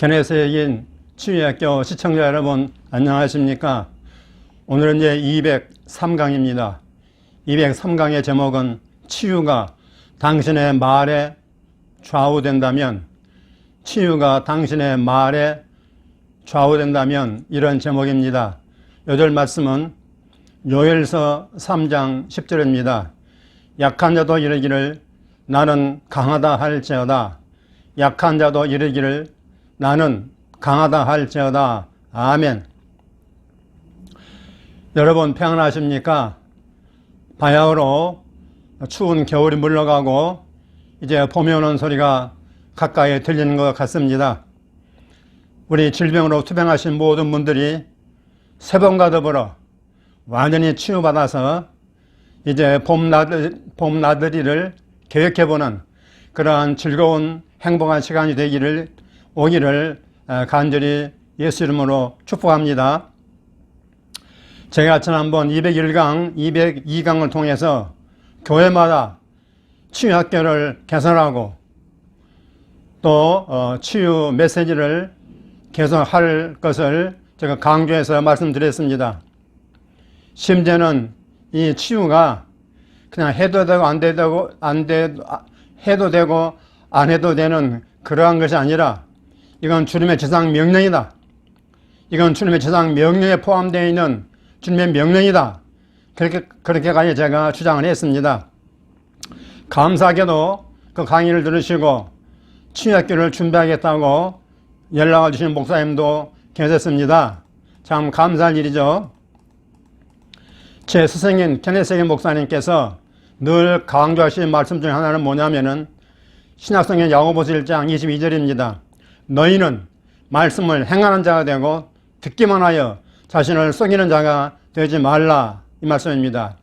견해세계인 치유학교 시청자 여러분 안녕하십니까? 오늘은 이제 203강입니다. 203강의 제목은 치유가 당신의 말에 좌우된다면, 치유가 당신의 말에 좌우된다면, 이런 제목입니다. 요절 말씀은 요엘서 3장 10절입니다. 약한 자도 이르기를 나는 강하다 할지어다. 약한 자도 이르기를 나는 강하다 할지어다. 아멘. 여러분 평안하십니까? 바야흐로 추운 겨울이 물러가고 이제 봄이 오는 소리가 가까이 들리는 것 같습니다. 우리 질병으로 투병하신 모든 분들이 새봄과 더불어 완전히 치유받아서 이제 봄 나들이를 계획해보는 그러한 즐거운 행복한 시간이 오기를 간절히 예수 이름으로 축복합니다. 제가 지난번 201강, 202강을 통해서 교회마다 치유학교를 개설하고 또 치유 메시지를 개설할 것을 제가 강조해서 말씀드렸습니다. 심지어는 이 치유가 그냥 해도 되고 해도 되고 안 해도 되는 그러한 것이 아니라 이건 주님의 지상 명령이다. 이건 주님의 지상 명령에 포함되어 있는 주님의 명령이다. 그렇게까지 제가 주장을 했습니다. 감사하게도 그 강의를 들으시고 치유학교를 준비하겠다고 연락을 주신 목사님도 계셨습니다. 참 감사할 일이죠. 제 스승인 견해세계 목사님께서 늘 강조하신 말씀 중에 하나는 뭐냐면은 신약성경 야고보서 1장 22절입니다. 너희는 말씀을 행하는 자가 되고 듣기만 하여 자신을 속이는 자가 되지 말라, 이 말씀입니다.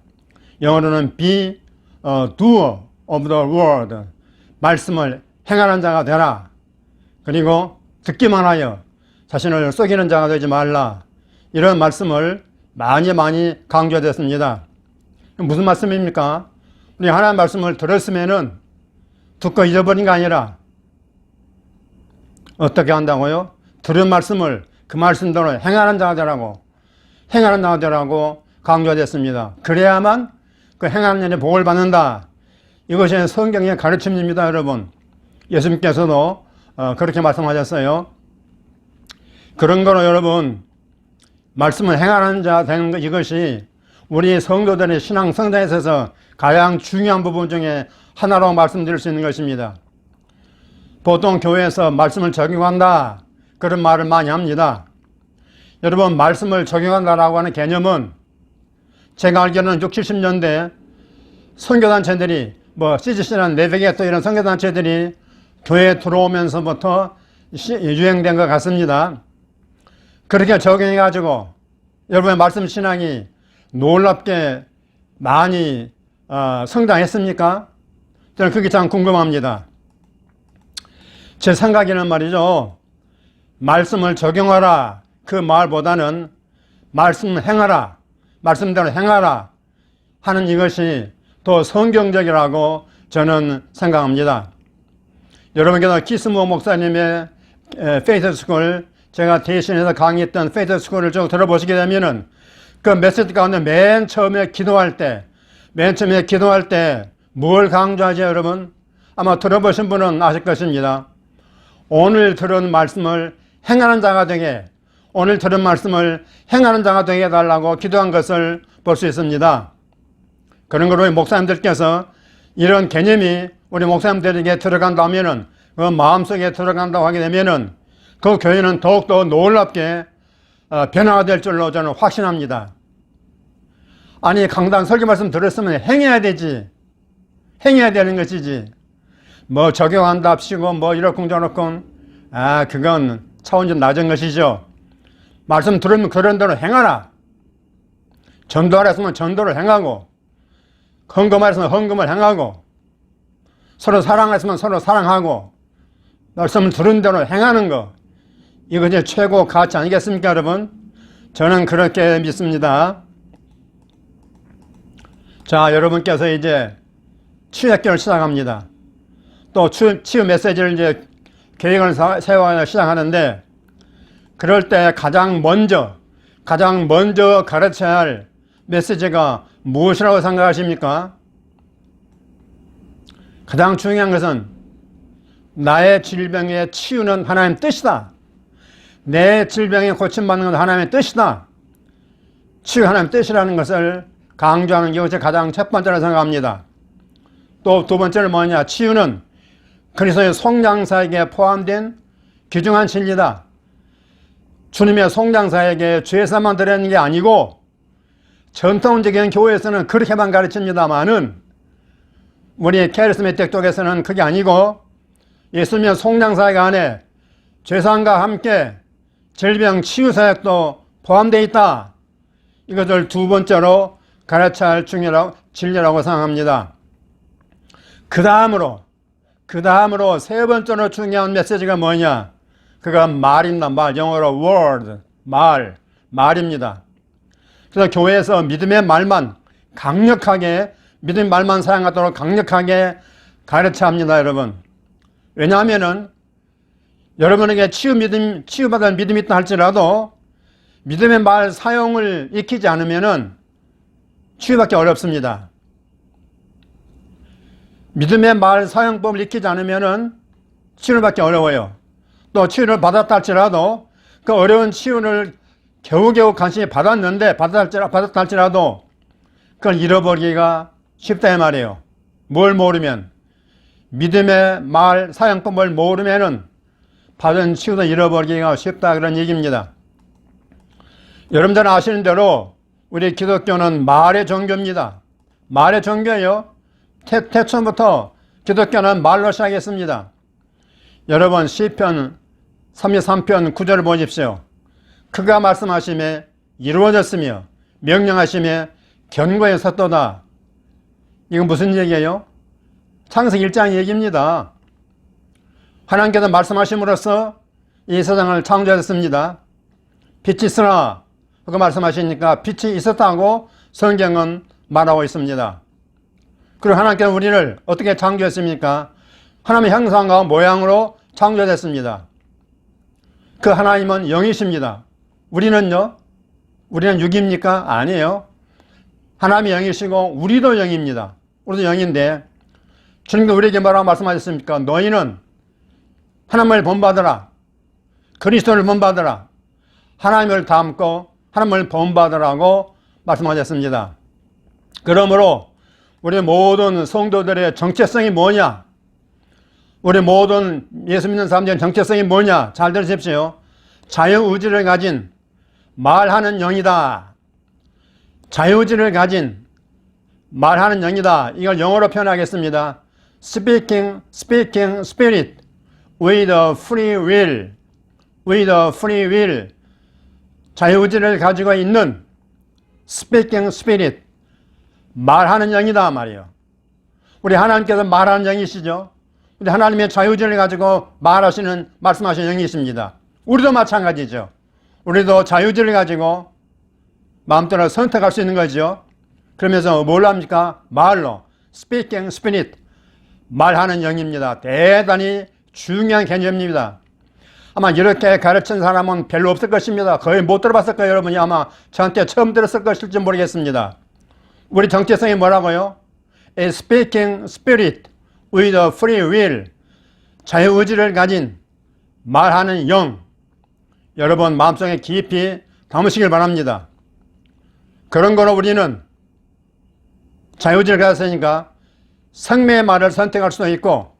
영어로는 be a doer of the word, 말씀을 행하는 자가 되라. 그리고 듣기만 하여 자신을 속이는 자가 되지 말라, 이런 말씀을 많이 강조됐습니다. 무슨 말씀입니까? 우리 하나님의 말씀을 들었으면은 듣고 잊어버린 게 아니라 어떻게 한다고요? 들은 말씀을 그 말씀대로 행하는 자가 되라고 강조됐습니다. 그래야만 그 행하는 일에 복을 받는다. 이것이 성경의 가르침입니다, 여러분. 예수님께서도 그렇게 말씀하셨어요. 그런 거로 여러분, 말씀을 행하는 자 되는 것, 이것이 우리 성도들의 신앙 성장에 있어서 가장 중요한 부분 중에 하나라고 말씀드릴 수 있는 것입니다. 보통 교회에서 말씀을 적용한다, 그런 말을 많이 합니다. 여러분, 말씀을 적용한다라고 하는 개념은 제가 알기로는 60, 70년대 선교단체들이 CGC나 네비게이터 이런 선교단체들이 교회에 들어오면서부터 유행된 것 같습니다. 그렇게 적용해가지고 여러분의 말씀 신앙이 놀랍게 많이 성장했습니까? 저는 그게 참 궁금합니다. 제 생각에는 말이죠, 말씀을 적용하라, 그 말보다는 말씀 행하라, 말씀대로 행하라 하는 이것이 더 성경적이라고 저는 생각합니다. 여러분께서 키스모 목사님의 페이스스쿨, 제가 대신해서 강의했던 페이스스쿨을 쭉 들어보시게 되면은 그 메시지 가운데 맨 처음에 기도할 때 뭘 강조하죠, 여러분? 아마 들어보신 분은 아실 것입니다. 오늘 들은 말씀을 행하는 자가 되게, 오늘 들은 말씀을 행하는 자가 되게 해달라고 기도한 것을 볼 수 있습니다. 그런 거로 목사님들께서 이런 개념이 우리 목사님들에게 들어간다면은, 그 마음속에 들어간다고 하게 되면은 그 교회는 더욱더 놀랍게 변화가 될 줄로 저는 확신합니다. 아니, 강단 설교 말씀 들었으면 행해야 되지. 행해야 되는 것이지. 적용한답시고 이렇쿵저렇쿵, 그건 차원이 좀 낮은 것이죠. 말씀 들으면 그런 대로 행하라. 전도하라 했으면 전도를 행하고, 헌금하라 했으면 헌금을 행하고, 서로 사랑했으면 서로 사랑하고, 말씀을 들은 대로 행하는 거, 이것이 최고 가치 아니겠습니까, 여러분? 저는 그렇게 믿습니다. 자, 여러분께서 이제 치유학교를 시작합니다. 또 치유 메시지를 이제 계획을 세워 시작하는데, 그럴 때 가장 먼저 가르쳐야 할 메시지가 무엇이라고 생각하십니까? 가장 중요한 것은 나의 질병의 치유는 하나님 뜻이다. 내 질병이 고침받는 건 하나님의 뜻이다. 치유 하나님의 뜻이라는 것을 강조하는 것이 가장 첫 번째로 생각합니다. 또 두 번째는 뭐냐? 치유는 그리스도의 속량사에게 포함된 귀중한 진리다. 주님의 속량사에게 죄사만 드리는 게 아니고, 전통적인 교회에서는 그렇게만 가르칩니다만은 우리 카리스마틱 쪽에서는 그게 아니고, 예수님의 속량사역 안에 죄사함과 함께 질병 치유 사역도 포함되어 있다. 이것을 두 번째로 가르쳐야 할 진리라고 생각합니다. 그 다음으로 세 번째로 중요한 메시지가 뭐냐? 그건 말입니다. 말, 영어로 word, 말입니다. 그래서 교회에서 믿음의 말만 강력하게, 믿음의 말만 사용하도록 강력하게 가르쳐야 합니다, 여러분. 왜냐하면은 여러분에게 치유받을 믿음이 있다 할지라도 믿음의 말 사용을 익히지 않으면은 치유받기 어렵습니다. 믿음의 말 사용법을 익히지 않으면은 치유를 받기 어려워요. 또 치유를 받았다 할지라도 그 어려운 치유를 겨우겨우 간신히 받았다 할지라도 그걸 잃어버리기가 쉽다 이 말이에요. 뭘 모르면, 믿음의 말 사용법을 모르면은 받은 치유도 잃어버리기가 쉽다, 그런 얘기입니다. 여러분들 아시는 대로 우리 기독교는 말의 종교입니다. 말의 종교예요. 태초부터 기독교는 말로 시작했습니다. 여러분, 시편 33편 9절을 보십시오. 그가 말씀하심에 이루어졌으며 명령하심에 견고에 섰도다. 이건 무슨 얘기예요? 창세기 1장 얘기입니다. 하나님께서 말씀하심으로써 이 세상을 창조했습니다. 빛이 있으라 그거 말씀하시니까 빛이 있었다고 성경은 말하고 있습니다. 그리고 하나님께서 우리를 어떻게 창조했습니까? 하나님의 형상과 모양으로 창조됐습니다. 그 하나님은 영이십니다. 우리는요? 우리는 육입니까? 아니에요. 하나님이 영이시고 우리도 영입니다. 우리도 영인데 주님께서 우리에게 뭐라고 말씀하셨습니까? 너희는 하나님을 본받으라. 그리스도를 본받으라. 하나님을 닮고 하나님을 본받으라고 말씀하셨습니다. 그러므로 우리 모든 성도들의 정체성이 뭐냐? 우리 모든 예수 믿는 사람들의 정체성이 뭐냐? 잘 들으십시오. 자유의지를 가진 말하는 영이다. 자유의지를 가진 말하는 영이다. 이걸 영어로 표현하겠습니다. Speaking spirit with a free will. with a free will. 자유의지를 가지고 있는 speaking spirit. 말하는 영이다 말이에요. 우리 하나님께서 말하는 영이시죠. 우리 하나님의 자유의지를 가지고 말씀하시는 영이십니다. 우리도 마찬가지죠. 우리도 자유의지를 가지고 마음대로 선택할 수 있는 거죠. 그러면서 뭘 합니까? 말로 speaking spirit. 말하는 영입니다. 대단히 중요한 개념입니다. 아마 이렇게 가르친 사람은 별로 없을 것입니다. 거의 못 들어봤을 거예요. 여러분이 아마 저한테 처음 들었을 것일지 모르겠습니다. 우리 정체성이 뭐라고요? A speaking spirit with a free will. 자유의지를 가진 말하는 영. 여러분 마음속에 깊이 담으시길 바랍니다. 그런 거로 우리는 자유의지를 가졌으니까 생명의 말을 선택할 수도 있고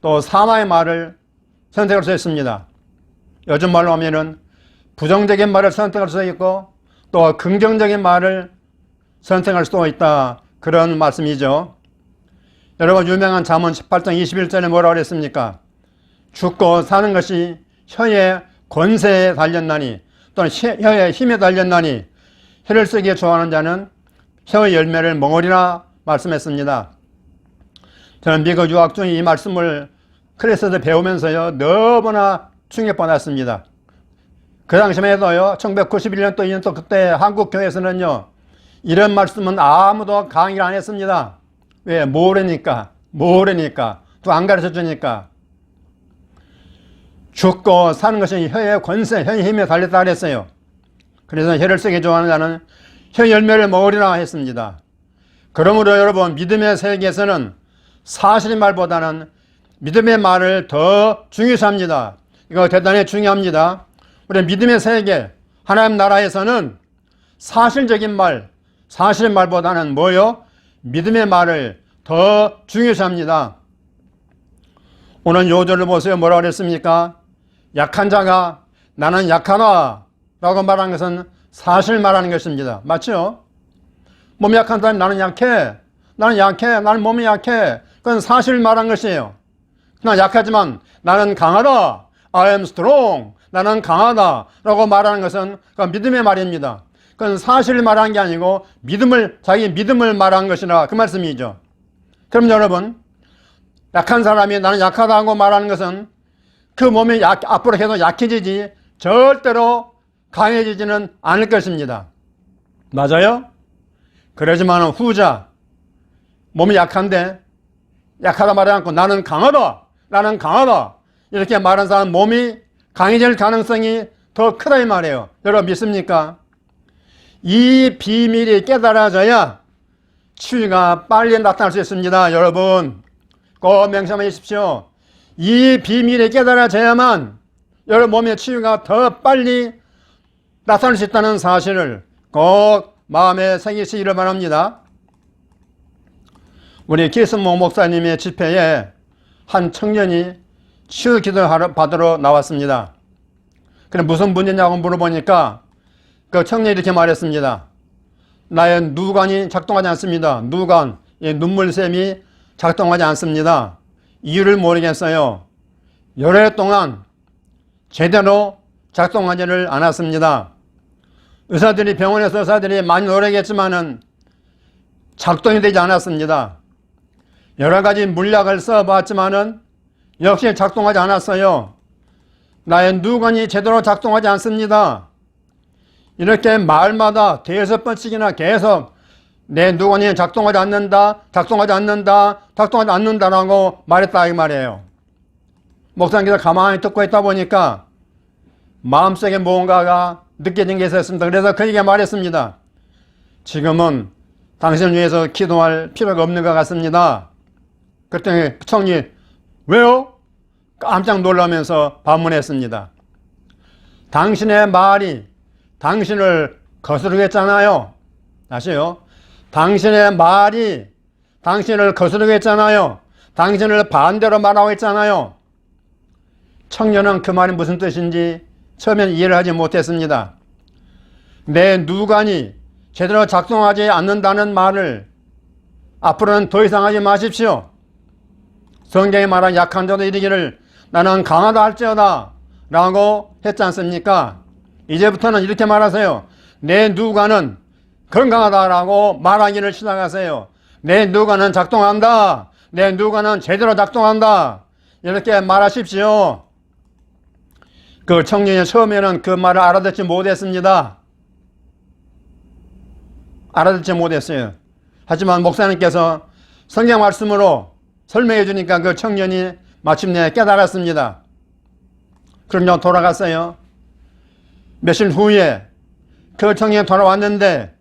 또 사마의 말을 선택할 수 있습니다. 요즘 말로 하면은 부정적인 말을 선택할 수도 있고 또 긍정적인 말을 선택할 수도 있다. 그런 말씀이죠. 여러분 유명한 잠언 18장 21절에 뭐라고 그랬습니까? 죽고 사는 것이 혀의 권세에 달렸나니 또는 혀의 힘에 달렸나니 혀를 쓰기에 좋아하는 자는 혀의 열매를 먹으리라 말씀했습니다. 저는 미국 유학 중에 이 말씀을 클래스에서 배우면서요 너무나 충격받았습니다. 그 당시만 해도요 1991년도 2년도 그때 한국 교회에서는요 이런 말씀은 아무도 강의를 안 했습니다. 왜? 모르니까 또 안 가르쳐 주니까. 죽고 사는 것이 혀의 권세, 혀의 힘에 달렸다 그랬어요. 그래서 혀를 쓰기 좋아하는 자는 혀 열매를 먹으리라 했습니다. 그러므로 여러분, 믿음의 세계에서는 사실의 말보다는 믿음의 말을 더 중요시합니다. 이거 대단히 중요합니다. 우리 믿음의 세계, 하나님 나라에서는 사실적인 말, 사실의 말보다는 뭐요? 믿음의 말을 더 중요시합니다. 오늘 요절을 보세요. 뭐라고 그랬습니까? 약한 자가 나는 약하다 라고 말하는 것은 사실 말하는 것입니다. 맞죠? 몸이 약한 사람이 나는 약해, 나는 몸이 약해. 그건 사실 말한 것이에요. 나 약하지만 나는 강하다, I am strong, 나는 강하다 라고 말하는 것은 그건 믿음의 말입니다. 그건 사실을 말한 게 아니고 자기 믿음을 말한 것이라 그 말씀이죠. 그럼 여러분, 약한 사람이 나는 약하다고 말하는 것은 그 몸이 앞으로 계속 약해지지 절대로 강해지지는 않을 것입니다. 맞아요? 그러지만 후자, 몸이 약한데 약하다 말하지 않고 나는 강하다 이렇게 말하는 사람 몸이 강해질 가능성이 더 크다 이 말이에요. 여러분 믿습니까? 이 비밀이 깨달아져야 치유가 빨리 나타날 수 있습니다. 여러분 꼭 명심해 주십시오. 이 비밀이 깨달아져야만 여러분 몸의 치유가 더 빨리 나타날 수 있다는 사실을 꼭 마음에 새기시기를 바랍니다. 우리 기스모 목사님의 집회에 한 청년이 치유 기도를 받으러 나왔습니다. 그래 무슨 문제냐고 물어보니까 그 청년이 이렇게 말했습니다. 나의 누관이 작동하지 않습니다. 누관, 눈물샘이 작동하지 않습니다. 이유를 모르겠어요. 여러 해 동안 제대로 작동하지를 않았습니다. 병원에서 의사들이 많이 노력했지만은 작동이 되지 않았습니다. 여러 가지 물약을 써봤지만은 역시 작동하지 않았어요. 나의 누관이 제대로 작동하지 않습니다. 이렇게 말마다 5번씩이나 계속 내 누관이 작동하지 않는다라고 말했다 이 말이에요. 목사님께서 가만히 듣고 있다 보니까 마음속에 무언가가 느껴진 게 있었습니다. 그래서 그에게 말했습니다. 지금은 당신을 위해서 기도할 필요가 없는 것 같습니다. 그랬더니 청이 왜요? 깜짝 놀라면서 반문했습니다. 당신의 말이 당신을 거스르겠잖아요. 아시요? 당신의 말이 당신을 거스르겠잖아요. 당신을 반대로 말하고 있잖아요. 청년은 그 말이 무슨 뜻인지 처음엔 이해를 하지 못했습니다. 내 누관이 제대로 작동하지 않는다는 말을 앞으로는 더 이상 하지 마십시오. 성경에 말한 약한 자도 이르기를 나는 강하다 할지어다 라고 했지 않습니까? 이제부터는 이렇게 말하세요. 내 누관은 건강하다라고 말하기를 시작하세요. 내 누관은 작동한다. 내 누관은 제대로 작동한다. 이렇게 말하십시오. 그 청년이 처음에는 그 말을 알아듣지 못했습니다. 알아듣지 못했어요. 하지만 목사님께서 성경 말씀으로 설명해 주니까 그 청년이 마침내 깨달았습니다. 그럼 돌아갔어요. 며칠 후에 그 청년이 돌아왔는데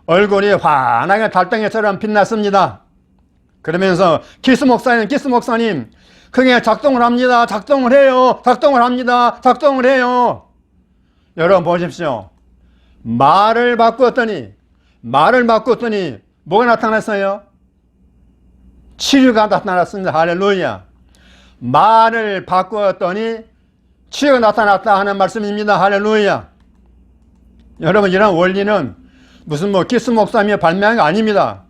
얼굴이 환하게 달덩이처럼 빛났습니다. 그러면서 기스 목사님 그게 작동을 합니다. 작동을 해요. 여러분 보십시오. 말을 바꾸었더니 뭐가 나타났어요? 치유가 나타났습니다. 할렐루야. 말을 바꾸었더니 치유가 나타났다 하는 말씀입니다. 할렐루야. 여러분 이런 원리는 무슨 기스 목사님이 발명한 게 아닙니다.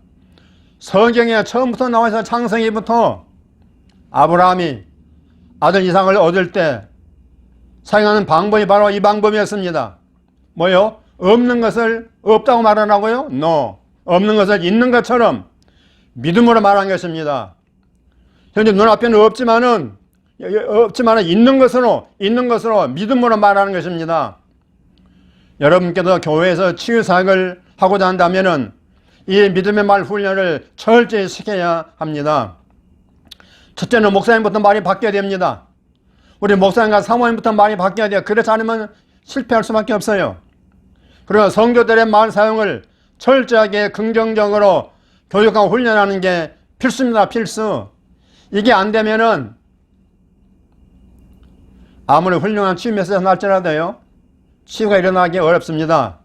성경에 처음부터 나와서 창세기부터 아브라함이 아들 이삭을 얻을 때 사용하는 방법이 바로 이 방법이었습니다. 뭐요? 없는 것을 없다고 말하라고요? No. 없는 것을 있는 것처럼 믿음으로 말한 것입니다. 현재 눈앞에는 없지만은 있는 것으로 믿음으로 말하는 것입니다. 여러분께서 교회에서 치유사역을 하고자 한다면은 이 믿음의 말 훈련을 철저히 시켜야 합니다. 첫째는 목사님부터 말이 바뀌어야 됩니다. 우리 목사님과 사모님부터 많이 바뀌어야 돼요. 그렇지 않으면 실패할 수밖에 없어요. 그리고 성도들의 말 사용을 철저하게 긍정적으로 교육하고 훈련하는 게 필수입니다. 필수. 이게 안 되면은 아무리 훌륭한 치유 메시지가 날지라도요, 치유가 일어나기 어렵습니다.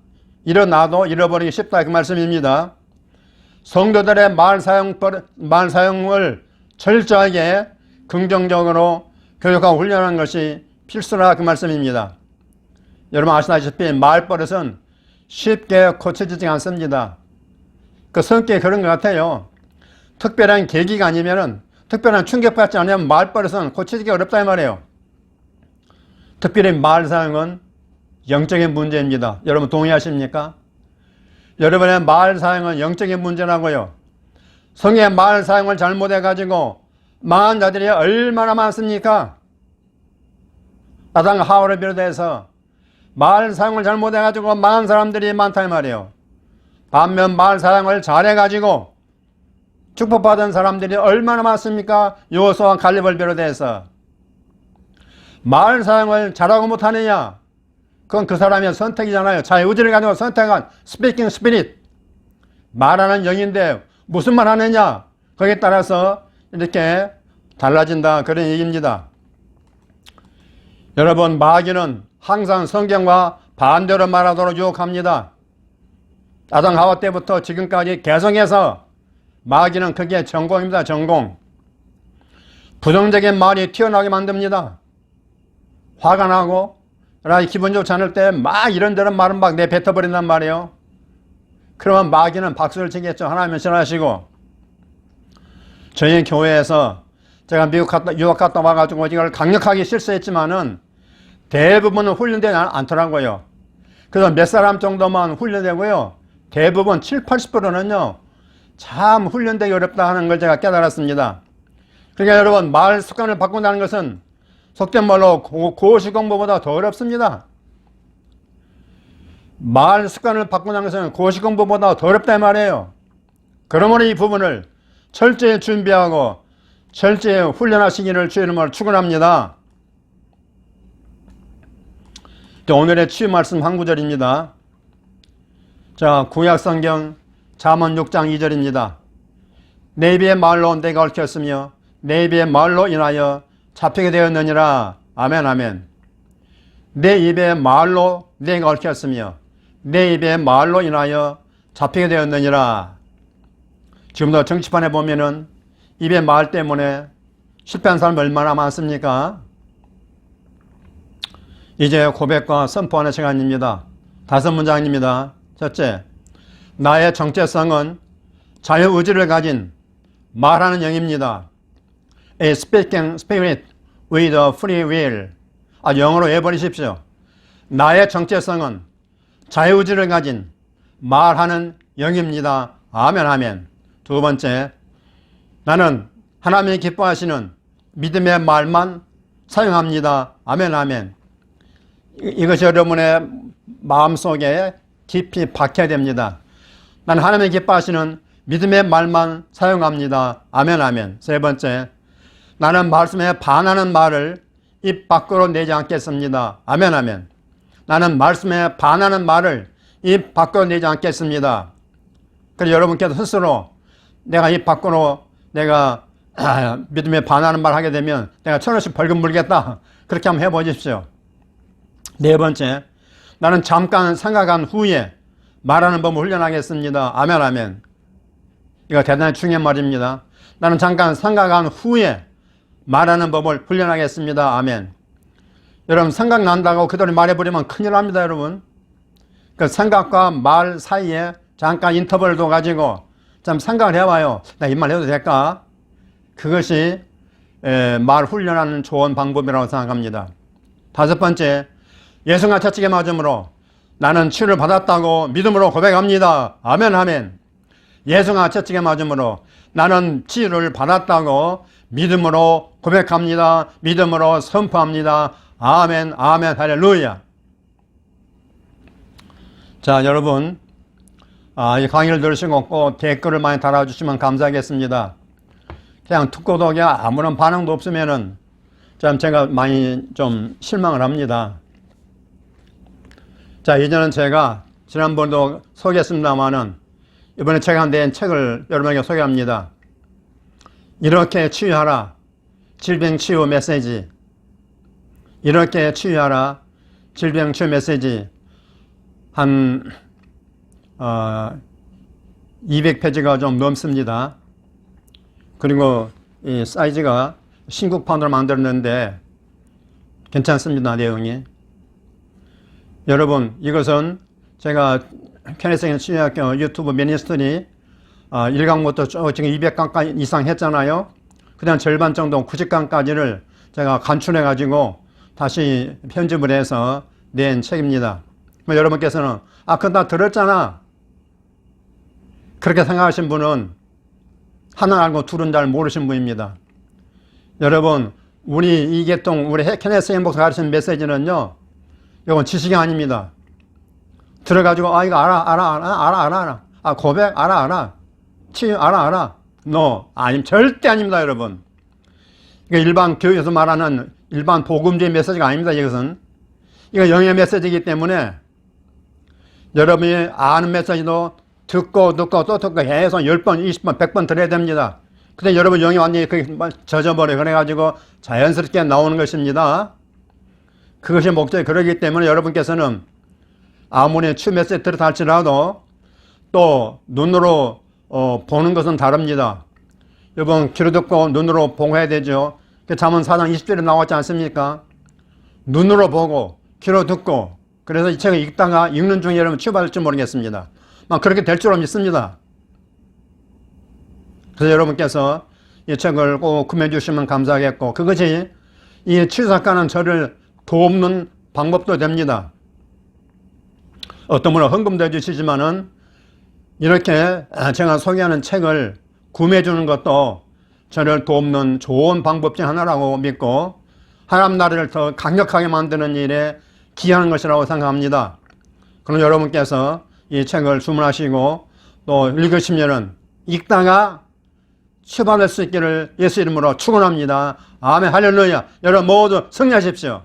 일어나도 잃어버리기 쉽다, 그 말씀입니다. 성도들의 말 사용을 철저하게 긍정적으로 교육하고 훈련하는 것이 필수라, 그 말씀입니다. 여러분 아시다시피 말버릇은 쉽게 고쳐지지 않습니다. 그 성격이 그런 것 같아요. 특별한 계기가 아니면은, 특별한 충격받지 않으면 말버릇은 고쳐지기 어렵다 이 말이에요. 특별히 말 사용은 영적인 문제입니다. 여러분 동의하십니까? 여러분의 말 사용은 영적인 문제라고요. 성의 말 사용을 잘못해가지고 망한 자들이 얼마나 많습니까? 아담과 하와를 비롯해서 말 사용을 잘못해가지고 망한 사람들이 많다 이 말이에요. 반면 말 사용을 잘해가지고 축복받은 사람들이 얼마나 많습니까? 요소와 갈렙을 비롯해서. 말 사용을 잘하고 못하느냐? 그건 그 사람의 선택이잖아요. 자유의지를 가지고 선택한 스피킹 스피릿. 말하는 영인데 무슨 말 하느냐? 거기에 따라서 이렇게 달라진다, 그런 얘기입니다. 여러분, 마귀는 항상 성경과 반대로 말하도록 유혹합니다. 아담 하와 때부터 지금까지 계속해서 마귀는 그게 전공입니다. 전공. 부정적인 말이 튀어나오게 만듭니다. 화가 나고 기분 좋지 않을 때 막 이런저런 말은 막 내뱉어버린단 말이에요. 그러면 마귀는 박수를 치겠죠. 하나님은 싫어하시고. 저희 교회에서 제가 미국 유학 갔다 와가지고 이걸 강력하게 실수했지만은 대부분은 훈련되지 않더라고요. 그래서 몇 사람 정도만 훈련되고요. 대부분 70~80%는요 참 훈련되기 어렵다 하는 걸 제가 깨달았습니다. 그러니까 여러분, 말 습관을 바꾼다는 것은 속된 말로 고시 공부보다 더 어렵습니다. 말 습관을 바꾼다는 것은 고시 공부보다 더 어렵다 이 말이에요. 그러므로 이 부분을 철저히 준비하고 철저히 훈련하시기를 주의 이름으로 축원합니다. 오늘의 치유 말씀 한 구절입니다. 자, 구약성경 잠언 6장 2절입니다. 내 입의 말로 내가 얽혔으며 내 입의 말로 인하여 잡히게 되었느니라. 아멘, 아멘. 내 입의 말로 내가 얽혔으며 내 입의 말로 인하여 잡히게 되었느니라. 지금도 정치판에 보면은 입의 말 때문에 실패한 사람이 얼마나 많습니까? 이제 고백과 선포하는 시간입니다. 5문장입니다. 첫째, 나의 정체성은 자유의지를 가진 말하는 영입니다. A speaking spirit with a free will. 영어로 외워버리십시오. 나의 정체성은 자유의지를 가진 말하는 영입니다. 아멘, 아멘. 두 번째, 나는 하나님이 기뻐하시는 믿음의 말만 사용합니다. 아멘, 아멘. 이것이 여러분의 마음속에 깊이 박혀야 됩니다. 나는 하나님이 기뻐하시는 믿음의 말만 사용합니다. 아멘, 아멘. 세 번째, 나는 말씀에 반하는 말을 입 밖으로 내지 않겠습니다. 아멘, 아멘. 나는 말씀에 반하는 말을 입 밖으로 내지 않겠습니다. 그래서 여러분께서 스스로 내가 입 밖으로 내가 믿음에 반하는 말 하게 되면 내가 1,000원씩 벌금 물겠다. 그렇게 한번 해보십시오. 네 번째, 나는 잠깐 생각한 후에 말하는 법을 훈련하겠습니다. 아멘, 아멘. 이거 대단히 중요한 말입니다. 나는 잠깐 생각한 후에 말하는 법을 훈련하겠습니다. 아멘. 여러분, 생각난다고 그대로 말해버리면 큰일 납니다, 여러분. 그 생각과 말 사이에 잠깐 인터벌을 둬가지고 좀 생각을 해봐요. 나 이 말 해도 될까? 그것이 말 훈련하는 좋은 방법이라고 생각합니다. 다섯 번째, 예수가 채찍에 맞음으로 나는 치유를 받았다고 믿음으로 고백합니다. 아멘, 아멘. 예수가 채찍에 맞음으로 나는 치유를 받았다고 믿음으로 고백합니다. 믿음으로 선포합니다. 아멘, 아멘, 할렐루야. 자, 여러분, 이 강의를 들으시고 꼭 댓글을 많이 달아주시면 감사하겠습니다. 그냥 듣고도 아무런 반응도 없으면은 참 제가 많이 좀 실망을 합니다. 자, 이제는 제가 지난번도 소개했습니다만은 이번에 제가 낸 책을 여러분에게 소개합니다. 이렇게 치유하라. 질병 치유 메시지. 이렇게 치유하라. 질병 치유 메시지. 한 200페이지가 좀 넘습니다. 그리고 이 사이즈가 신국판으로 만들었는데 괜찮습니다, 내용이. 여러분, 이것은 제가 케네스 치유학교 유튜브 미니스트리 1강부터 지금 200강까지 이상 했잖아요. 그다음 절반 정도 90강까지를 제가 간추려 가지고 다시 편집을 해서 낸 책입니다. 여러분께서는 그건 다 들었잖아, 그렇게 생각하신 분은 하나 알고 둘은 잘 모르신 분입니다. 여러분, 우리 이계통, 우리 케네스 행복사 가르치는 메시지는요, 이건 지식이 아닙니다. 들어가지고, 이거 알아. 고백, 알아. 치유, 알아. 아님, 절대 아닙니다, 여러분. 이거 일반 교육에서 말하는 일반 복음주의 메시지가 아닙니다, 이것은. 이거 영의 메시지이기 때문에 여러분이 아는 메시지도 듣고 또 듣고 계속 10번, 20번, 100번 들어야 됩니다. 근데 여러분 영이 완전히 젖어버려. 그래가지고 자연스럽게 나오는 것입니다. 그것이 목적이 그러기 때문에 여러분께서는 아무리 치유 메시지 들었다 할지라도 또 눈으로 보는 것은 다릅니다. 여러분, 귀로 듣고 눈으로 보고 해야 되죠. 잠언 4장 20절에 나왔지 않습니까? 눈으로 보고 귀로 듣고. 그래서 이 책을 읽는 중에 여러분 치유받을지 모르겠습니다. 그렇게 될 줄로 믿습니다. 그래서 여러분께서 이 책을 꼭 구매해 주시면 감사하겠고, 그것이 이 치유작가는 저를 돕는 방법도 됩니다. 어떤 분은 헌금도 해주시지만은 이렇게 제가 소개하는 책을 구매해 주는 것도 저를 돕는 좋은 방법 중 하나라고 믿고, 하나님 나라를 더 강력하게 만드는 일에 기여하는 것이라고 생각합니다. 그럼 여러분께서 이 책을 주문하시고 또 읽으시면은 읽다가 치유받을 수 있기를 예수 이름으로 축원합니다. 아멘, 할렐루야. 여러분 모두 승리하십시오.